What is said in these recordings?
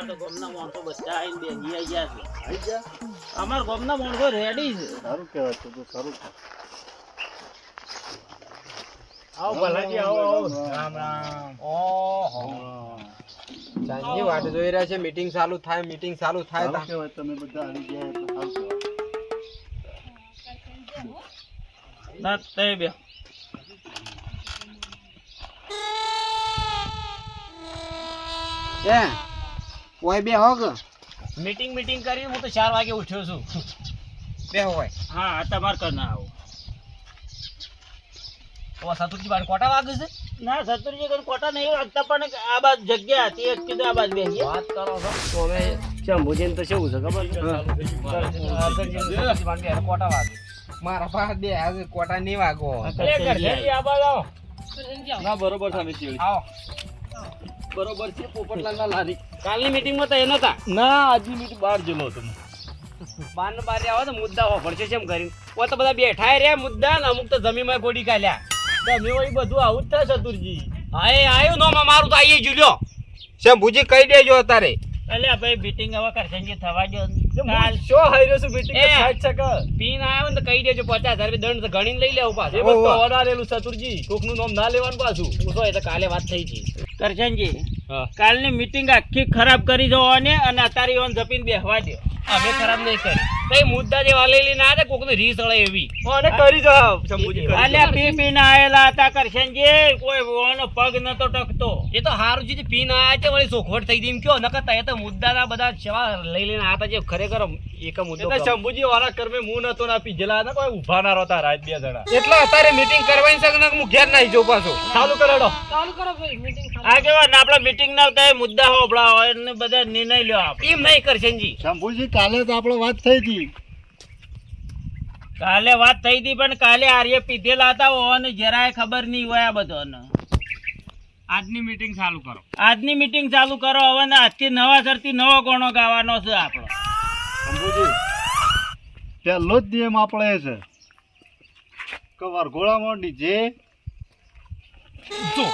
તો ગામના માણસો બધા આઈને બેસી આઈ ગયા છે. આઈ ગયા? અમાર ગામના માણસો રેડી છે. સારું કહેવાય તો સારું. આવો ભલાજી આવો. રામ રામ. ઓહો સાંજની વાટ જોઈ રહ્યા છે. મીટિંગ ચાલુ થાય સારું કહેવાય તમે બધા આવી ગયા એટલે સારું કહેવાય. ના તે બે ઓય બે હોગ મીટિંગ કરી હું તો 4 વાગે ઉઠ્યો છું. બે હોય. હા તમાર કર ના આવો. તો સતુરજી બાર કોટા વાગે છે. ના સતુરજી કઈ કોટા નહીં વાગતા પણ આ બાદ જગ્યા હતી એક કીધું આ બાદ બેસી વાત કરો છો તો હવે શંભુજીને તો શું છે ખબર કોટા વાગે મારા પાસે બે આજે કોટા નહીં વાગો. ના બરોબર તમે ચીડી. આવો બરોબર છે પોપટલાલના લારી. કાલની મીટિંગમાં તો એ નતા. ના આજની મીટિંગ બહાર જેલો હતો. બાર ને બાર આવો તો મુદ્દા હોભળશે કેમ કરીને ઓ તો બધા બેઠા રે મુદ્દા ને અમુક તો જમીનમાં ગોડી કાઢ્યા. તમે વળી બધું આવું જ થાય સતુરજી. હા એ આવ્યું નો મારું તો આઈએ જુલ્યો. શંભુજી કહી દેજો અત્યારે. અલ્યા ભાઈ મીટિંગ હવે કરશે થવા દો. કાલ શું હાર્યો છું મીટિંગ એ. થાય છે કે પીન આવ્યો ને તો કહી દેજો 50,000 રૂપિયા દંડ તો ગણીને લઈ લેવું એ પાછું. બધું ઓડારેલું સતુરજી. કોકનું નામ ના લેવાનું પાછું. હું તો એ તો કાલે વાત થઈ હતી કરશનજી. હા. કાલની મીટિંગ આખી ખરાબ કરી દો અને અત્યારે ઓન જપીને બેહવા દો. અમે ખરાબ નહીં કરી કઈ મુદ્દા જે વાલેલી ના હતા કોકની રીસ અળે એવી અને કરી જાવ શંભુજી કરી અલ્યા જાવ. પી પીને આયેલા હતા કરશનજી કોઈ ઓનો પગ નતો ટકતો. એ તો હારું છે પીને આયા છે વળી સોખવટ થઈ ગઈ એમ કયો નકર તય તો મુદ્દાના બધા સેવા લઈ લઈને આતા છે ખરેખર એક મુદ્દો એટલે શંભુજી વાળા કર્મે હું નતો ના પીજેલા હતા કોઈ ઊભા ના રહેતા રાત બે જણા. એટલે અત્યારે મીટિંગ કરવાની છે કે હું ઘેર નાઈ જાઉં પાછો. ચાલુ કરાડો. આગેવાન આપડા મીટિંગ ના કઈ મુદ્દા હોબળા હોય અને બધા નિર્ણય લ્યો આપ એમ નહીં કરશનજી. શંભુજી કાલે તો આપણે વાત થઈ હતી. કાલે વાત થઈ હતી પણ કાલે આર્ય પીધેલા હતા ઓને જરાય ખબર નહીં હોય આ બધોને. આજની મીટિંગ ચાલુ કરો હવે ને આજથી નવા સરથી નવો ગોણો ગાવાનો છે આપણો. શંભુજી પહેલો જ નિયમ આપણે એ છે કે વરઘોડામાં ડીજે જો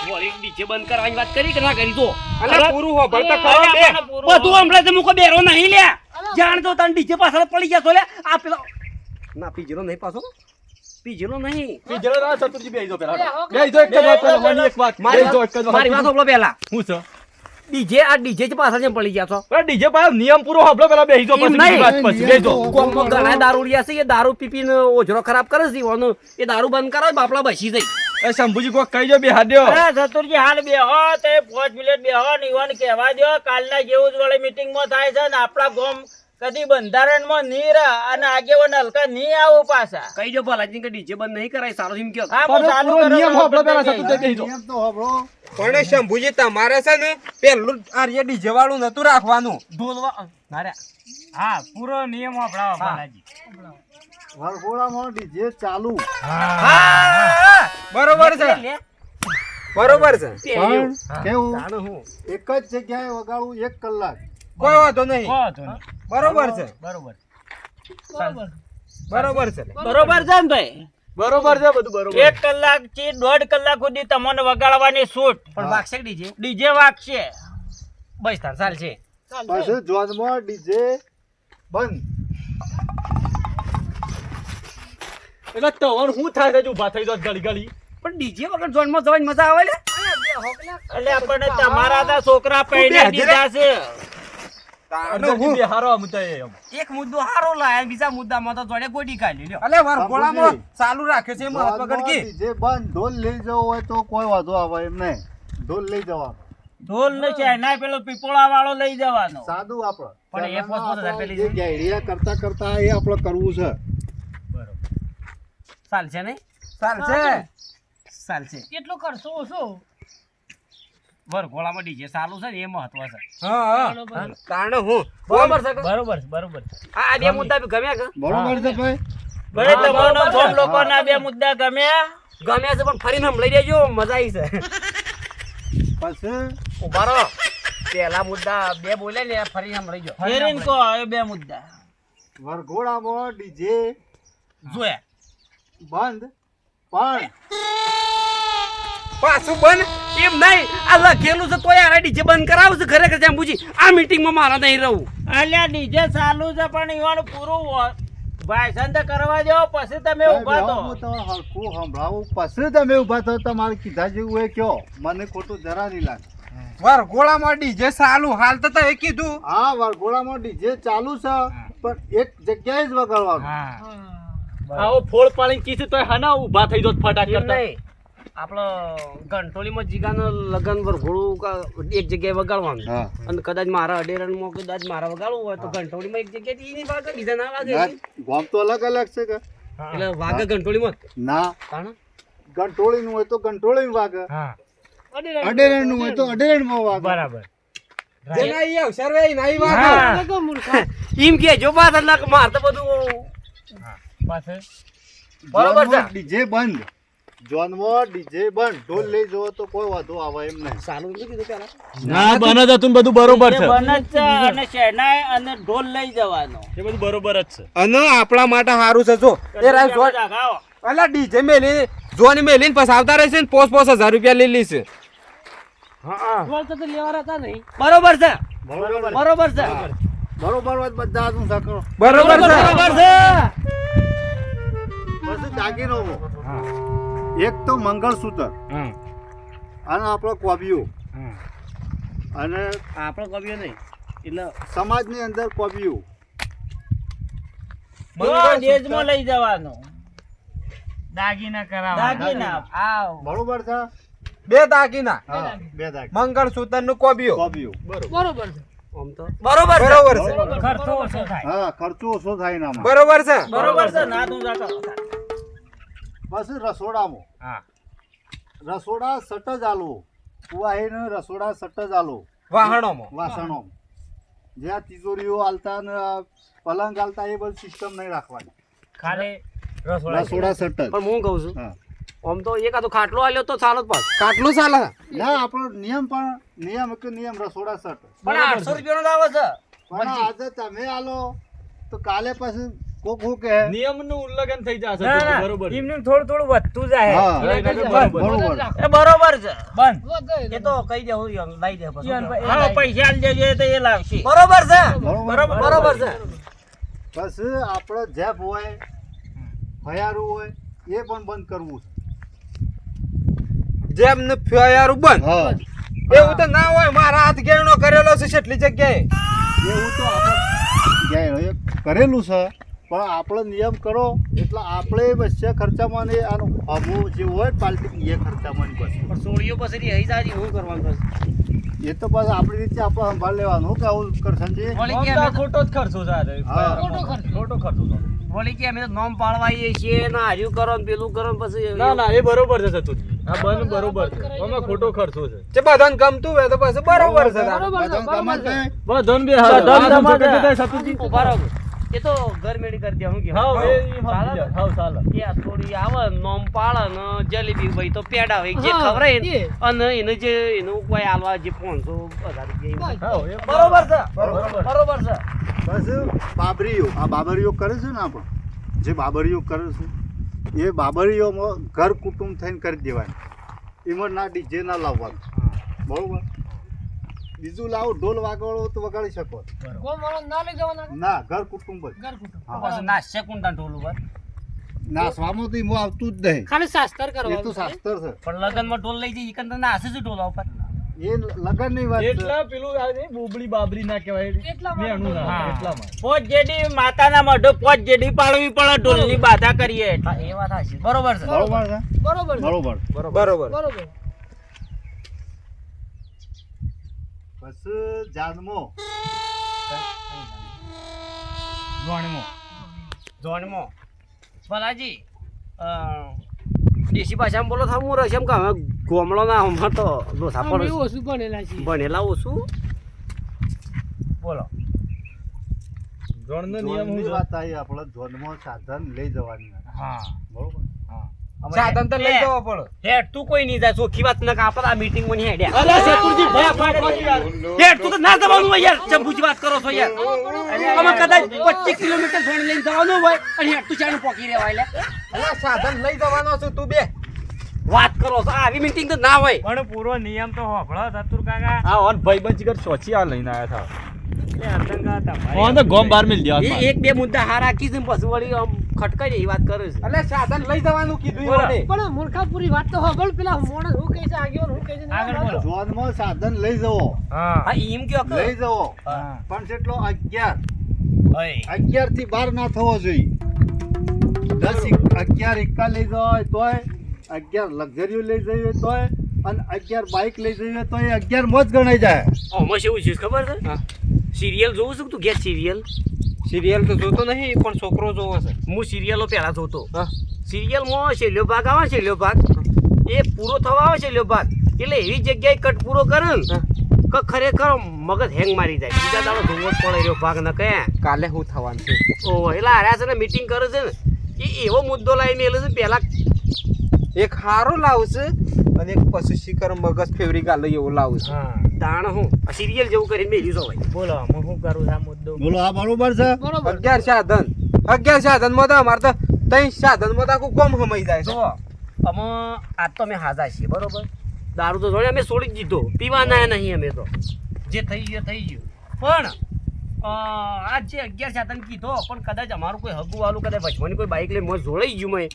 વળી ડીજે બંધ કરવાની વાત કરી કે ના કરી તો અલા પૂરું હો ભરતા ખરો બે. બધું હમણાં તો મુકો બેરો નહીં લ્યા જાણ તો તને ડીજે પાછળ પડી ગયા છો લે આ પેલો ના પીજેલો નહીં પાછો. પીજેલો નહીં. પીજેલો ના સતુરજી બેહી જાઓ પહેલા. બેહી જાઓ એક જ વાત કરો મને એક વાત. બેહી જાઓ એક જ વાત. મારી વાત સાંભળો પહેલા. હું છે? ડીજે આ ડીજે જ પાછળ જેમ પડી ગયા છો. અરે ડીજે પાસે નિયમ પૂરો સાંભળો પહેલા બેહી જાઓ એમ પછી બીજી વાત નહીં. પછી બેહી જાઓ. કોમમાં ઘણા દારૂડિયા છે એ દારૂ પીપીને ઓજરો ખરાબ કરે છે ઈવોનું. એ દારૂ બંધ કરો બાપડા બસી જાય. એ શંભુજી કોક કહી જો બેહા દ્યો. અરે સતુરજી હાલ બેહો તે 5 મિનિટ બેહો ને ઈવન કહેવા દો કાલના જેવું જ વળી મીટિંગમાં થાય છે ને આપણા ગામ કદી બંધારણમાં નહીં રહે અને આગેવાન હલકા નહીં આવું પાછા. કહી દો ભલાજી કે ડીજે બંધ નહીં કરાય સારો એમ કયો. હા, હું ચાલુ પૂરો કરું નિયમ છું. સાંભળો પહેલા સતુરજી બેહી જાઓ. નિયમ તો સાંભળો. પણ શંભુજી તમારે છે ને પેલું આર્ય ડીજે વાળું નતું રાખવાનું. ઢોલવા નાર્યા. હા પૂરો નિયમ આપણા બાલાજી. વરઘોડામાં ડીજે ચાલુ. હા બરોબર છે. બરોબર છે. પણ કેવું જાણો હું એક જ જગ્યાએ વગાડવું 1 કલાક. કોઈ વાંધો નહીં. બરોબર છે. બરોબર બરોબર છે. બરોબર છે ને ભાઈ. બરોબર છે બધું બરોબર. 1 કલાક થી 1.5 કલાક સુધી તમને વગાડવાની છૂટ પણ વાગશે કે ડીજે ડીજે વાગશે. બસ તાર ચાલશે. પછી જોનમાં ડીજે બંધ. એટલે તવણ હું થાય છે જો ઊભા થઈ જાઓ ગળી ગળી. પણ ડીજે વગર જોનમાં જવાની મજા આવે લે. એટલે આપણને તમારા તા છોકરા પહેરી દીધા છે. અર્જુનજી બેહારો આમ તો એમ. એક મુદ્દો હારો લાયા બીજા મુદ્દામાં તો જોડે ગોડી કાઢી લ્યો. અલે વરઘોડામાં ચાલુ રાખે છે મહત્વ જોનમાં ગણકી. ડીજે બંધ. ઢોલ લઈ જવો હોય તો કોઈ વાંધો આવે એમ નહીં. ઢોલ લઈ જવાનો. ઢોલ ને છે ના પેલો પીપોળા વાળો લઈ જવાનો. સાદું આપણે. પણ એ પોસ્ટ પોસ્ટ આપણે પેલી જે ગાયડિયા કરતા એ આપણે કરવું છે. ચાલશે નહીં? ચાલશે. ચાલશે. કેટલું કરશો ઓછો વરઘોડામાં ડીજે ચાલુ છે ને એ મહત્વ છે. હા કારણ હું બરોબર છે કે? બરોબર આ બે મુદ્દા ગમ્યા કે? બરોબર છે ભાઈ. ભલે તમારો ગામ લોકોના બે મુદ્દા ગમ્યા. ગમ્યા છે પણ ફરીને હમ લઈ દેજો મજા આવી છે. પછી ઉભા રહો. પહેલા મુદ્દા બે બોલ્યા ને ફરીને હમ લઈ જાઓ. ફેરીને કહો એ બે મુદ્દા વરઘોડામાં ડીજે જોયા. બંધ પણ પાછું બંધ એમ નહીં આ લખેલું છે તોય આ ડીજે બંધ કરાવું છે ખરેખર જેમ પૂછી આ મીટિંગમાં મારા નહીં રહું અલ્યા ડીજે ચાલુ છે પણ ઈવાનું પૂરું ભાષણ તો કરવા દો પછી તમે ઊભા હું તો તમને હરખું સંભળાવું પછી તમે ઊભા થો તમારે કીધા જેવું હોય કયો મને ખોટું જરા નહીં લાગે વરઘોડામાં ડીજે ચાલુ હાલ તો તમે કીધું હા વરઘોડામાં ડીજે ચાલુ છે પણ એક જગ્યાએ જ વગાડવાનું આવો ફોડ પાડીને કીધું તોય હના ઊભા થઈ જોત ફટાક કરતા નહીં આપણો ઘંટોલીમાં જીગાનો લગન વરઘોડું એક જગ્યાએ વગાડવાનું હા અને કદાચ મારા અડેરણમાં કદાચ મારા વગાડવું હોય તો ઘંટોળીમાં એક જગ્યાએ ઈ નહીં વાગે બીજા ના વાગે ના, ગામ તો અલગ અલગ છે કે એટલે વાગે ઘંટોળીમાં ના કાણા ગંટોળીનું હોય તો ગંટોળીનું વાગે અડેરણનું હોય તો અડેરણમાં વાગે બરાબર જેના ઈ અવસર હોય એના ઈ વાગે એમ કે જો બાદ એટલે માર તો બધું બરોબર છે ડીજે બંધ જોનમાં ડીજે બંધ ઢોલ લઈ જવો તો કોઈ વાંધો આવે એમ નહીં સાલું નથી કીધું પેલા ના બન જ હતું ને બધું બરોબર છે બને જ છે અને શેનાય અને ઢોલ લઈ જવાનો એ બધું બરોબર જ છે અને આપણા માટે સારું છે જો એ રાય જો જાગાવો. અલા ડીજે મેલી જોની મેલીને પછી આવતા રહેશે ને 5,000 રૂપિયા લઈ લીશે બરોબર છે બરોબર છે બરોબર વાત બધા હું સાકરો બરોબર છે પછી દાગીનો એક તો મંગળસૂત્ર અને આપણો કોબિયો અને આપણો કવિયો નહીં એટલે સમાજની અંદર કોબિયો જો દેશમાં લઈ જવાનો દાગીના બરોબર છે બે દાગીના હા બે દાગીના મંગળસૂત્ર નું કોબિયો કોબિયો આમ તો બરોબર છે ખર્ચો ઓછો થાય હા ખર્ચો ઓછો થાય નામાં બરોબર છે બરોબર છે ના તું જાગો. પછી રસોડામાં રસોડા સટ જ આલો કુવાહીને રસોડા સટ જ આલો વાહણોમાં વાસણો જ્યાં તિજોરીઓ આલતા ને પલંગ આલતા એ બધી સિસ્ટમ નહીં રાખવાની ખાલી રસોડા સટ જ પણ હું કહું છું હા આમ તો એકાદો ખાટલો આલ્યો તો ચાલો જ પાસ ખાટલો ચાલે ના આપણો નિયમ પણ નિયમ રસોડા સટ પણ 800 રૂપિયાનો જ આવે છે પણ આજે તમે આલો તો કાલે પછી કોક હું કે નિયમનું ઉલ્લંઘન થઈ જશે ના, ના, બરોબર છે. એમનું થોડું વધતું જાય હા બરોબર. બરોબર એ બરોબર છે બંધ એ તો કહી દેવું લઈ દે હા પૈસા આલી દેજો તો એ લાવશે બરોબર છે બરોબર બરોબર છે પછી આપણો જેપ હોય ફયારું હોય એ પણ બંધ કરવું જેમ ને ફયારું બંધ હા એવું તો ના હોય મારા હાથ ગેરનો કરેલો છે કેટલી જગ્યાએ એવું તો આપણે કરેલું છે પણ આપણે નિયમ કરો એટલે આપણે વચ્ચે ખર્ચામાં ને આનો અમો જે હોય પાર્ટી એ ખર્ચામાં ની બસ પણ સોળીઓ પછી રહી જાય હું કરવાનું થશે એ તો બસ આપણી રીતે આપણે સંભાળ લેવાનું કે આવું કરશનજી વળી કે આમ તો અમે ખોટો જ ખર્ચો છે આ તો. હા. ખોટો ખર્ચો છે. વળી કે અમે તો નોમ પાડવાઈએ છીએ ને હાર્યું કરો ને પેલું કરો ને પછી ના ના એ બરોબર છે સતુજી આ બન બરોબર છે આમાં ખોટો ખર્ચો છે જે બધાને ગમતું હોય તો પછી બરોબર છે બધાને ગમે છે. ધન બે હાલ ધન આ તમારે. સમજો કે સતુજી બરોબર એ તો ઘરમેળી કરી દે હું કે હાવ એ સમજી જાય. હાવ ચાલે કે થોડી આવે નોમ પાડે ને જલેબી ભાઈ તો પેડા હોય જે ખવરાય ને અને એને જે એનું કોઈ આલવા જે 500,000 રૂપિયા હાવ એ બરોબર છે બરોબર. બરોબર છે બસ બાબરીઓ આ બાબરીઓ કરે છે ને આપણે જે બાબરીઓ કરે છે એ બાબરીઓમાં ઘર કુટુંબ થઈને કરી દેવાની એમાં ના ડીજે ના લાવવાનું બરોબર બીજું લાવો ઢોલ વાગવાળો તો વગાડી શકો ના ઘર કુટુંબ જ હા. પછી નાશે કુંડા ઢોલ ઉપર નાસવામાં તો એમાં આવતું જ નહીં ખાલી શાસ્ત્ર એ કરવાનું તો શાસ્ત્ર છે પણ લગનમાં ઢોલ લઈ જઈ ઈકન તો નાશે છે ઢોલા ઉપર એ લગન ની વાત છે એટલા પેલું આ નહીં, બોબડી બાબરી ના કહેવાય મેણું ના હા. એટલામાં પોચ જેડી માતાના મઢો પોચ જેડી પાડવી પડે ઢોલની બાધા કરીએ હા એ વાત સાચી બરોબર છે બરોબર છે બરોબર છે. બરોબર બરોબર બરોબર પછી જાનમો જોણમો ભલાજી દેશી ભાષામાં બોલો થાવ હું રશિયમ કે હવે ગોમડો ના હમણાં તો લોસા અમે પડે ઓછું ભણેલા છીએ ભણેલા ઓછું બોલો જણનો નિયમ જોનની શું છે? વાત આવી આપણે જોનમાં સાધન લઈ જવાની વાત. હા બરોબર સાધન તો લઈ જવો પડે હેડ તું કોઈ નહીં જાય ચોખ્ખી વાત ન આપણે આ મીટિંગ માં નહીં હેડ્યા અરે શેતુરજી ભયા પાડી યાર. હેડ તું તો ના જવાનું હોય યાર ચંપુજી વાત કરો છો યાર અમે કદાચ 25 કિલોમીટર છોડી લઈને જવાનું હોય અને હેડ તું ચાનું પોકી રહેવાય લે અલા સાધન લઈ જવાનો છું તું બે વાત કરો છો આવી મીટિંગ તો ના હોય. પણ પૂરો નિયમ તો હોભળો ધતુર કાકા. આ ઓન ભાઈબંધ જીગર સોચી આ લઈને આયા એ આતંકા હતા તમારે ઓન તો ગોમ બાર મિલ એ દેવા એક બે મુદ્દા હારા કીધું પછી વળી આમ ખટકાઈ એ વાત કરે છે. એટલે સાધન લઈ જવાનું કીધું ઈવોને. પણ મૂર્ખાપુરી વાત તો હોભળ પેલા મોણસ હું કહે છે આગેવાન હું કહે છે આગળ બોલો. જોનમાં સાધન લઈ જવો હા હા એમ કયો કે લઈ જવો હા. પણ કેટલો 11 ઓય 11 થી 12 ના થવો જોઈએ 11 એકા લઈ જવા હોય તોય 11 લક્ઝરીઓ લઈ જવી હોય તોય અને 11 બાઇક લઈ જવી હોય તોય 11 મોજ ગણાઈ જાય. આમાં શું છે ખબર છે સિરિયલ જોઉં છું તું ગેસ સિરિયલ સિરિયલ તો જોતો નહીં પણ છોકરો જોવો છે. હું સિરિયલો પહેલા જોતો હા. સિરિયલમાં છેલ્લો ભાગ આવે છેલ્લો ભાગ એ પૂરો થવા આવે છેલ્લો ભાગ એટલે એવી જગ્યાએ કટ પૂરો કરે ને કે ખરેખર મગજ હેંગ મારી જાય બીજા દાડો જોવો જ પડે એવો ભાગ ન કહે કાલે શું થવાનું છે? ઓહો એટલે હાર્યા છે ને મીટિંગ કરે છે ને એ એવો મુદ્દો લાવીને એટલે છે પહેલા એક હારો લાવશે અને એક પશુ શિખર મગજ ફેવરી ગાલે એવો લાવશે. હા દાણ હું સિરિયલ જેવું કરીને મેલ્યું છો ભાઈ બોલો હું શું કરું છું આ મુદ્દો બોલો આ બરોબર છે. બરોબર 11 સાધન માં તો અમારે તો 3 સાધન માં તો આખું ગોમ હમાઈ જાય છે. જો અમે આજ તો અમે હાજા છીએ બરોબર દારૂ તો જોડે અમે છોડી જ દીધો પીવાના નહીં અમે તો જે થઈ ગયું થઈ ગયું પણ આજ જે 11 સાધન કીધો પણ કદાચ અમારું કોઈ હગું વાળું કદાચ વચવાની કોઈ બાઇક લઈને મોજ જોડાઈ ગયું મેં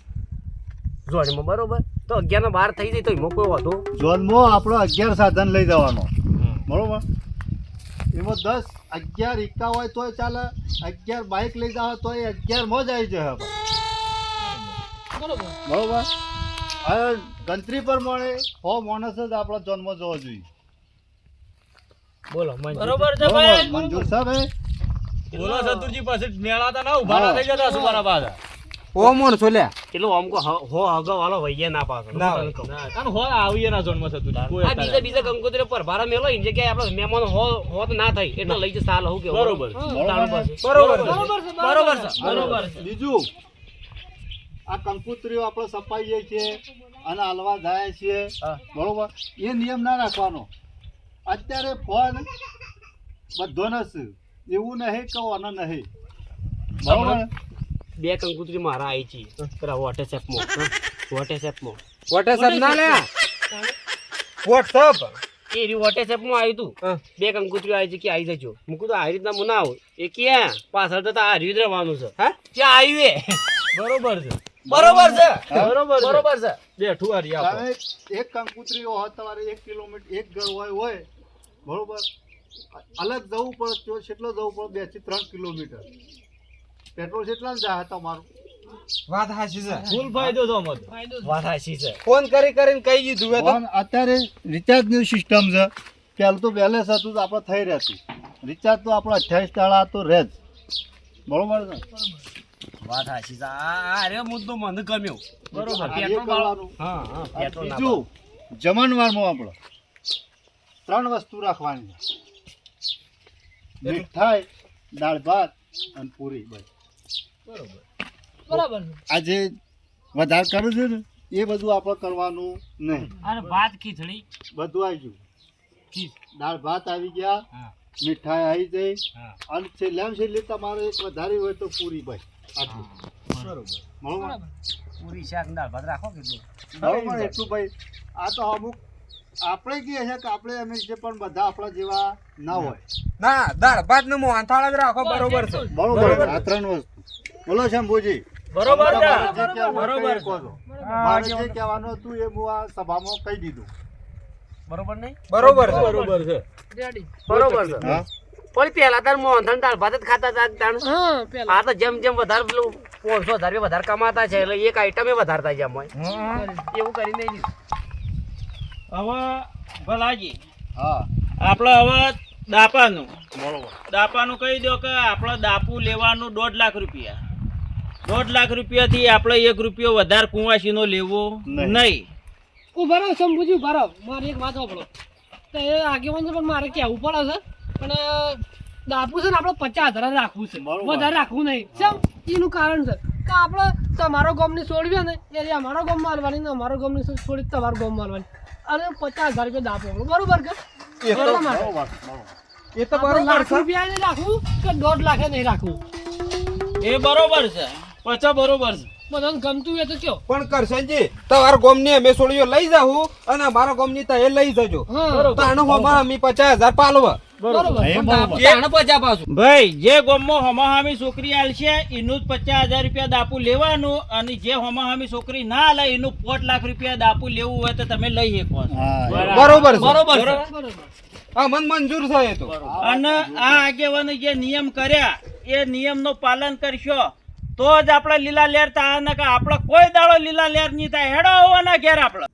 જોડેમાં બરોબર તો 11 ને 12 થઈ જાય તો એમાં કોઈ વાંધો જોનમાં આપણો 11 સાધન લઈ જવાનો બરોબર એમાં 10 11 એકા હોય તોય ચાલે 11 બાઇક લઈ જાવ તોય 11 મોજ આવી જાય આપણે. બરોબર બરોબર હવે ગણતરી પ્રમાણે 100 માણસ જ આપણા જન્મ જોવો જોઈએ. બોલો બરોબર છે ભાઈ બરોબર મંજૂર છે ભાઈ. બોલો સતુરજી પાસે મેળાતા ના ઉભા ના થઈ જતા સુબારા પાછા. ઓ મોણ છોલ્યા એટલે આમ કો હો હગો વાળો વૈયા ના પાછો ના આન હો આવીએ ના ઝોનમાં સતુરજી કોઈ આ બીજા કંકોત્રી પર ભારા મેલો એની જગ્યાએ આપણે મહેમાન હો તો ના થાય એટલે લઈ જતા હાલ હું કે બરોબર બરોબર બરોબર છે બરોબર છે બીજું આ કંકુતરીઓ આપણે સપાઈએ છીએ અને હાલવા જાય છે બરોબર એ નિયમ ના રાખવાનો. અત્યારે ફોન બધોનો છે એવું નહીં કે ઓનો નહીં બરોબર. બે કંકુતરી મારા આવી છે પેલા વોટ્સએપમાં વોટ્સએપમાં વોટ્સએપ ના લે વોટ્સએપ એ વોટ્સએપમાં આવ્યું તું બે કંકુતરીઓ આવી છે કે આવી જજો મૂકું તો આ રીતના મુના આવું એ ક્યાં પાછળ તો આ રીત રહેવાનું છે હા ક્યાં આવ્યું બરોબર છે બરોબર છે બરોબર છે. બરોબર છે બેઠું આ રહ્યા તમે એક કંકુતરીઓ હોય તમારે 1 કિલોમીટર એક ઘર હોય બરોબર અલગ જવું પડે તો કેટલો જવું પડે 2 થી 3 કિલોમીટર પેટ્રોલ કેટલા જાય તમારું વાત હાચી છે ફૂલ ફાયદો તો મત વાત સાચી છે ફોન કરીને કહી દીધું હે તો ફોન અત્યારે રિચાર્જની સિસ્ટમ છે પહેલું તો બેલેન્સ હતું તો આપણે થઈ રહેતું રિચાર્જ તો આપણે 28 દાડા તો રહે જ બરોબર છે. વાત સાચી છે આ રે મુદ્દો મને ગમ્યો બરોબર આ એ પેટ્રોલ કરવાનું. હા હા પેટ્રોલ ના બીજું જમણવારમાં આપણે 3 વસ્તુ રાખવાની છે મીઠાઈ દાળ ભાત અને પૂરી બસ. બરાબર આ જે વધારે કરું છે ને એ બધું આપણે કરવાનું નહીં. અને ભાત ખીચડી બધું આવી ગયું દાળ ભાત આવી ગયા હા. મીઠાઈ આવી જઈ હા. અને છેલ્લે તમારે એક વધારે હોય તો પૂરી બસ આટલું બરોબર પૂરી શાક દાળ ભાત રાખો કીધું બરોબર એટલું ભાઈ. આ તો અમુક આપણે કહીએ છે કે આપણે અમે જે પણ બધા આપણા જેવા ના હોય ના દાળ ભાત ને મોહનથાળ જ રાખો બરોબર છે બરોબર આ 3 વસ્તુ બોલો શંભુજી બરોબર છે તમારે જે કહેવું હોય બરોબર તે કહો છો. મારે જે કહેવાનું હતું એ હું આ સભામાં કહી દીધું બરોબર નહીં બરોબર છે બરોબર છે રેડી બરોબર છે હા પણ પેલા તાર મોહનથાળ દાળ ભાત જ ખાતા હતા તાણ હા પેલા આ તો જેમ જેમ વધારે પેલું 500,000 વધારે કમાતા છે એટલે એક આઈટમે વધારતા છે એમ એવું કરીને નહીં હવે ભલાજી હા આપણે હવે દાપાનું કહી દો કે આપણે દાપુ લેવાનું 1.5 લાખ રૂપિયા 1.5 લાખ રૂપિયાથી આપણે 1 રૂપિયો વધારે કુંવાસીનો લેવો નહીં. ઉભા રહો શંભુજી ઉભા રહો મારી એક વાત સાંભળો તો એ આગેવાન છે પણ મારે કહેવું પડે છે પણ દાપુ છે ને આપણે 50,000 રાખવું છે બરોબર. વધારે રાખવું નહીં કેમ એનું કારણ છે કે આપણે તમારો ગામની છોડવી ને એટલે અમારો ગામ મારવાની ને અમારો ગામની છોડી તમારો ગામ મારવાની અને 50,000 રૂપિયા દાપો બરોબર કે એ તો એટલા માટે. બરોબર એ તો આપણે બરોબર લાખ છે રૂપિયા નહીં રાખવું કે 1.5 લાખ નહીં રાખવું એ બરોબર છે. પછી બરોબર છે. બધાને ગમતું હોય તો કયો. પણ કરશનજી તમારા ગોમની અમે સોળીઓ લઈ જાઉં અને અમારા ગોમની તો એ લઈ જજો હા તાણો હોમાં અમે 50,000 પાલવા બરોબર. એ બરોબર. તાણે પચા પાછું ભાઈ જે ગામમાં હોમાહામી છોકરી આલશે એનું જ 50,000 રૂપિયા દાપુ લેવાનું અને જે હોમાહામી છોકરી ના આલે એનું 5 લાખ રૂપિયા દાપુ લેવું હોય તો તમે લઈ શકો છો. હા, બરોબર છે. બરોબર છે. બરોબર. હા મન મંજૂર છે એ તો અને આ આગેવાને જે નિયમ કર્યા એ નિયમનું પાલન કરશો તો જ આપણે લીલા લેર થાય ને કે આપણે કોઈ દાડો લીલા લેર નહીં થાય હેડો હોવાના ઘેર આપણે